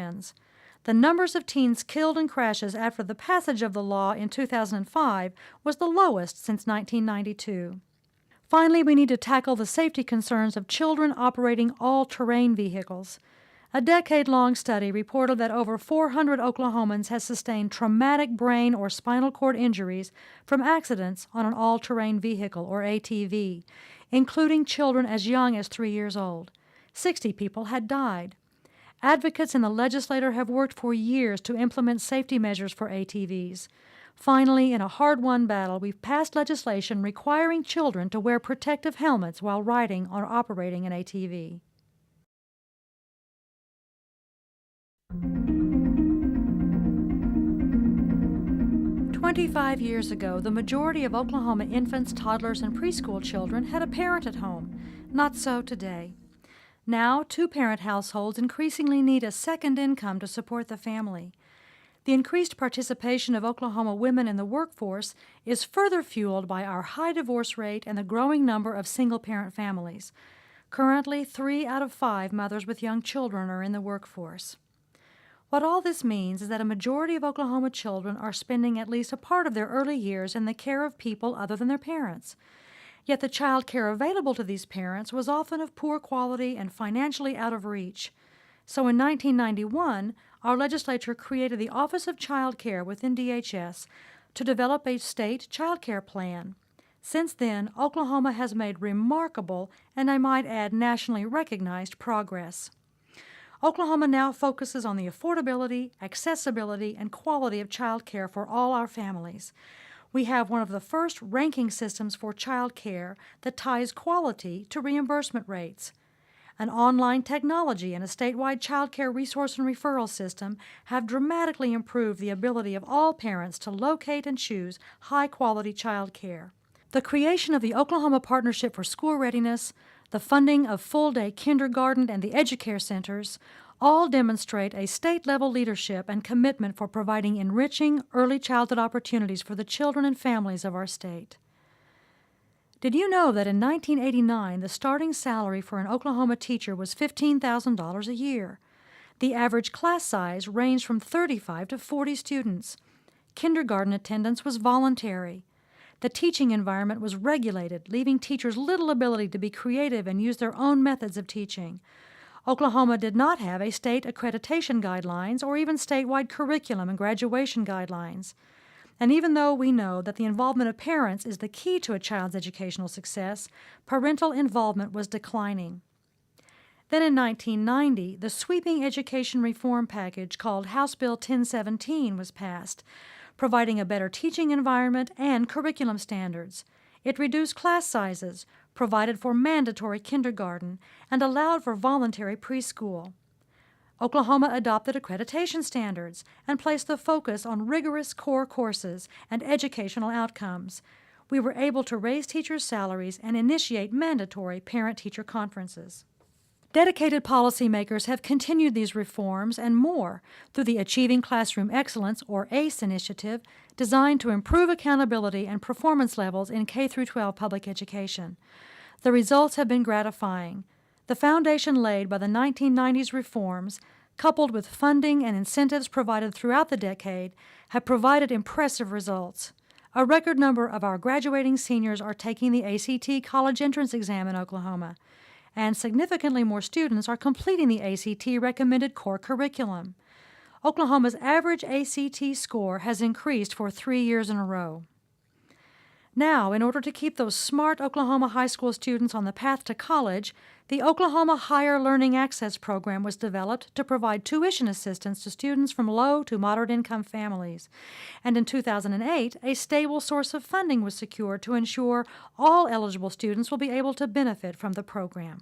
trends. The numbers of teens killed in crashes after the passage of the law in 2005 was the lowest since 1992. Finally, we need to tackle the safety concerns of children operating all-terrain vehicles. A decade-long study reported that over 400 Oklahomans have sustained traumatic brain or spinal cord injuries from accidents on an all-terrain vehicle, or ATV, including children as young as 3 years old. 60 people had died. Advocates in the legislature have worked for years to implement safety measures for ATVs. Finally, in a hard-won battle, we've passed legislation requiring children to wear protective helmets while riding or operating an ATV. "25 years ago, the majority of Oklahoma infants, toddlers, and preschool children had a parent at home. Not so today. Now, two-parent households increasingly need a second income to support the family. The increased participation of Oklahoma women in the workforce is further fueled by our high divorce rate and the growing number of single-parent families. Currently, 3 out of 5 mothers with young children are in the workforce. What all this means is that a majority of Oklahoma children are spending at least a part of their early years in the care of people other than their parents. Yet the child care available to these parents was often of poor quality and financially out of reach. So in 1991, our legislature created the Office of Child Care within DHS to develop a state child care plan. Since then, Oklahoma has made remarkable, and I might add nationally recognized, progress. Oklahoma now focuses on the affordability, accessibility, and quality of child care for all our families. We have one of the first ranking systems for child care that ties quality to reimbursement rates. An online technology and a statewide child care resource and referral system have dramatically improved the ability of all parents to locate and choose high-quality child care. The creation of the Oklahoma Partnership for School Readiness, the funding of full-day kindergarten and the EduCare centers all demonstrate a state-level leadership and commitment for providing enriching early childhood opportunities for the children and families of our state. Did you know that in 1989 the starting salary for an Oklahoma teacher was $15,000 a year? The average class size ranged from 35 to 40 students. Kindergarten attendance was voluntary. The teaching environment was regulated, leaving teachers little ability to be creative and use their own methods of teaching. Oklahoma did not have a state accreditation guidelines or even statewide curriculum and graduation guidelines. And even though we know that the involvement of parents is the key to a child's educational success, parental involvement was declining. Then in 1990, the sweeping education reform package called House Bill 1017 was passed, providing a better teaching environment and curriculum standards. It reduced class sizes, provided for mandatory kindergarten, and allowed for voluntary preschool. Oklahoma adopted accreditation standards and placed the focus on rigorous core courses and educational outcomes. We were able to raise teachers' salaries and initiate mandatory parent-teacher conferences. Dedicated policymakers have continued these reforms and more through the Achieving Classroom Excellence, or ACE initiative, designed to improve accountability and performance levels in K-12 public education. The results have been gratifying. The foundation laid by the 1990s reforms, coupled with funding and incentives provided throughout the decade, have provided impressive results. A record number of our graduating seniors are taking the ACT college entrance exam in Oklahoma, and significantly more students are completing the ACT recommended core curriculum. Oklahoma's average ACT score has increased for 3 years in a row. Now, in order to keep those smart Oklahoma high school students on the path to college, the Oklahoma Higher Learning Access Program was developed to provide tuition assistance to students from low to moderate income families. And in 2008, a stable source of funding was secured to ensure all eligible students will be able to benefit from the program.